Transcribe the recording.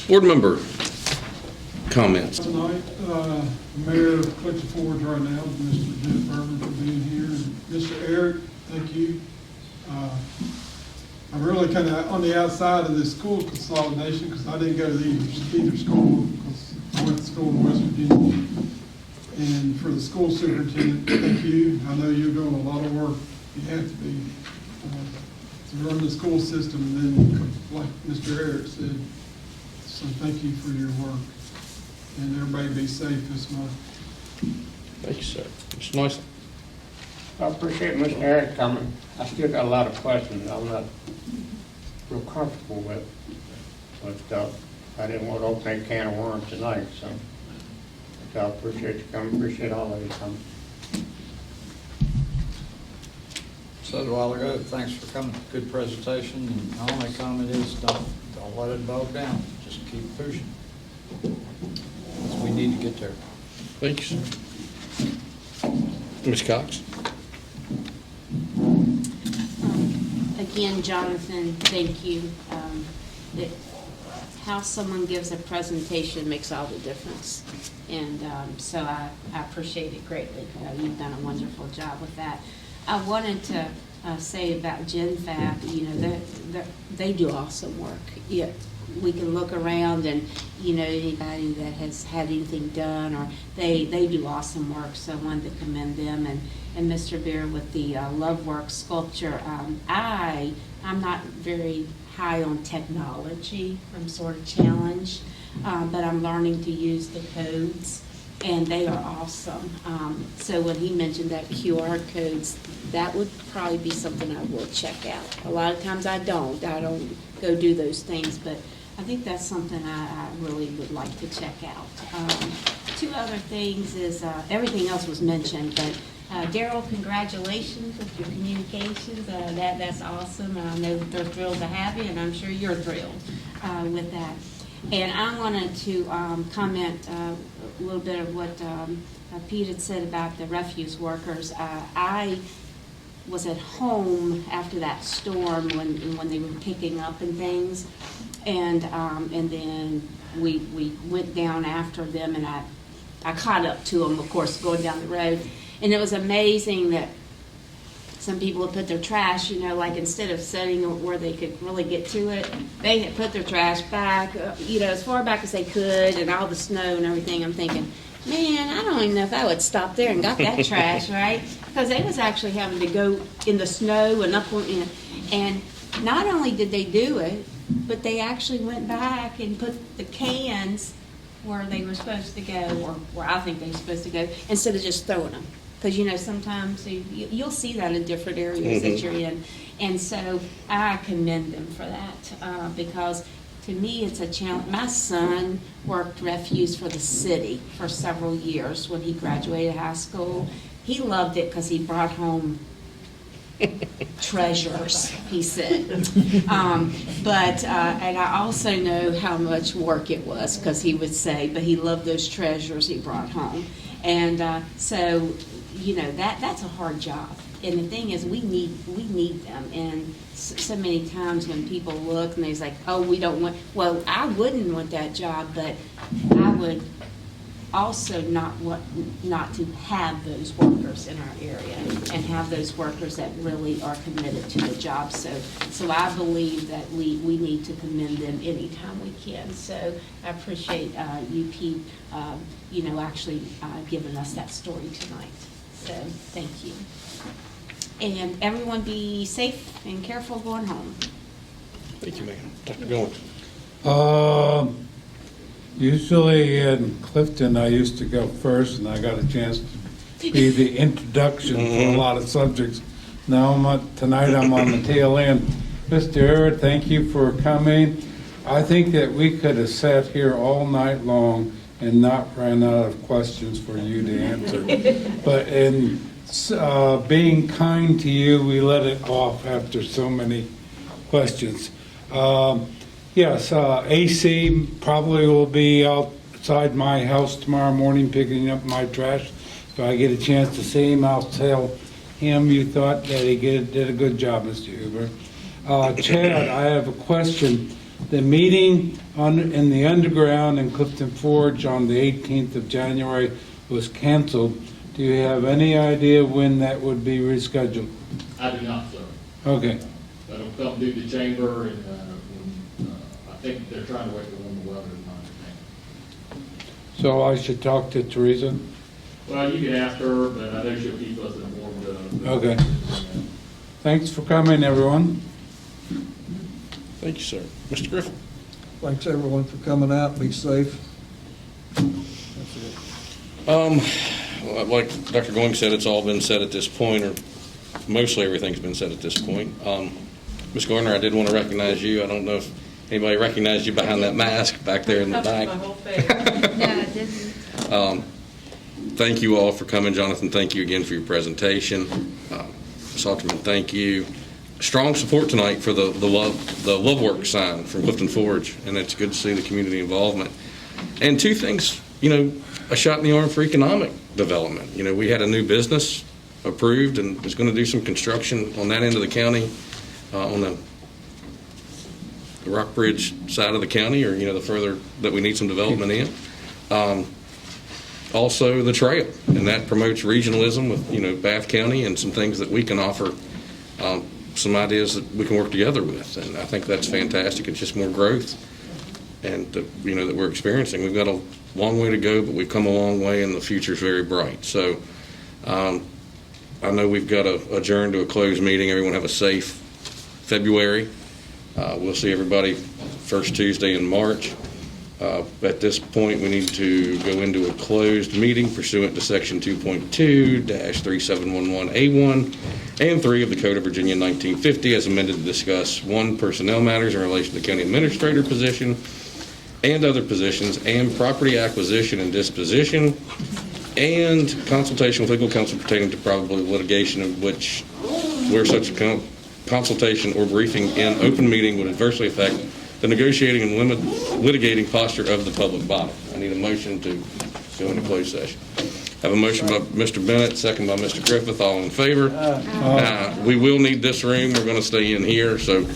Board member comments. Tonight, Mayor looking forward right now to Mr. Jeff Berman for being here. And Mr. Eric, thank you. I'm really kind of on the outside of this school consolidation because I didn't go to either school because I went to school in West Virginia. And for the school superintendent, thank you. I know you're doing a lot of work. You have to be to run the school system. And then, like Mr. Eric said, so thank you for your work. And everybody be safe this month. Thank you, sir. Mr. Noyes. I appreciate Mr. Eric coming. I still got a lot of questions I'm not real comfortable with, but I didn't want to open a can of worms tonight, so I appreciate you coming. Appreciate all of you coming. Said a while ago, thanks for coming. Good presentation. And my only comment is don't let it bog down. Just keep pushing. We need to get there. Thank you, sir. Ms. Cox. Again, Jonathan, thank you. How someone gives a presentation makes all the difference. And so I appreciate it greatly. You've done a wonderful job with that. I wanted to say about GenFab, they do awesome work. Yeah, we can look around and, anybody that has had anything done, or they do awesome work. So I wanted to commend them. And Mr. Beer with the Love Work sculpture. I'm not very high on technology. I'm sort of challenged, but I'm learning to use the codes, and they are awesome. So when he mentioned that QR codes, that would probably be something I will check out. A lot of times I don't go do those things, but I think that's something I really would like to check out. Two other things is, everything else was mentioned, but Daryl, congratulations with your communications. That's awesome. I know they're thrilled to have you, and I'm sure you're thrilled with that. And I wanted to comment a little bit of what Pete had said about the refuse workers. I was at home after that storm when they were picking up and things, and then we went down after them, and I caught up to them, of course, going down the road. And it was amazing that some people would put their trash, like instead of setting it where they could really get to it, they had put their trash back, as far back as they could, and all the snow and everything. I'm thinking, man, I don't even know if I would stop there and got that trash, right? Because they was actually having to go in the snow and up, and not only did they do it, but they actually went back and put the cans where they were supposed to go, or where I think they were supposed to go, instead of just throwing them. Because, sometimes you'll see that in different areas that you're in. And so I commend them for that, because to me it's a challenge. My son worked refuse for the city for several years when he graduated high school. He loved it because he brought home treasures, he said. But and I also know how much work it was, because he would say, but he loved those treasures he brought home. And so, that's a hard job. And the thing is, we need them. And so many times when people look and they're like, oh, we don't want, well, I wouldn't want that job, but I would also not to have those workers in our area, and have those workers that really are committed to the job. So I believe that we need to commend them anytime we can. So I appreciate you, Pete, actually giving us that story tonight. So thank you. And everyone be safe and careful going home. Thank you, ma'am. Dr. Goins. Usually in Clifton, I used to go first, and I got a chance to be the introduction for a lot of subjects. Now tonight I'm on the tail end. Mr. Eric, thank you for coming. I think that we could have sat here all night long and not ran out of questions for you to answer. But in being kind to you, we let it off after so many questions. Yes, AC probably will be outside my house tomorrow morning picking up my trash. If I get a chance to see him, I'll tell him you thought that he did a good job, Mr. Huber. Chad, I have a question. The meeting in the underground in Clifton Forge on the 18th of January was canceled. Do you have any idea when that would be rescheduled? I do not, sir. Okay, That'll come due to chamber, and I think they're trying to wait for warmer weather, is my understanding. so I should talk to Teresa? Well, you can ask her, but I know she'll keep us informed. Okay. Thanks for coming, everyone. Thank you, sir. Mr. Griffin? Thanks, everyone, for coming out. Be safe. Like Dr. Goings said, it's all been said at this point, or mostly everything's been said at this point. Ms. Gardner, I did want to recognize you. I don't know if anybody recognized you behind that mask back there in the back. No, I didn't. Thank you all for coming. Jonathan, thank you again for your presentation. Ms. Alterman, thank you. Strong support tonight for the Love Work sign from Clifton Forge, and it's good to see the community involvement. And two things, a shot in the arm for economic development. We had a new business approved and is going to do some construction on that end of the county, on the Rockbridge side of the county, or, the further that we need some development in. Also the trail, and that promotes regionalism with, Bath County and some things that we can offer, some ideas that we can work together with. And I think that's fantastic. It's just more growth and, that we're experiencing. We've got a long way to go, but we've come a long way, and the future's very bright. So I know we've got to adjourn to a closed meeting. Everyone have a safe February. We'll see everybody first Tuesday in March. At this point, we need to go into a closed meeting pursuant to Section 2.2-3711A1 and 3 of the Code of Virginia 1950 as amended to discuss 1, personnel matters in relation to the county administrator position and other positions, and property acquisition and disposition, and consultation with legal counsel pertaining to probable litigation of which where such a consultation or briefing in open meeting would adversely affect the negotiating and litigating posture of the public body. I need a motion to go into closed session. I have a motion by Mr. Bennett, second by Mr. Griffith. All in favor? We will need this room. We're going to stay in here, so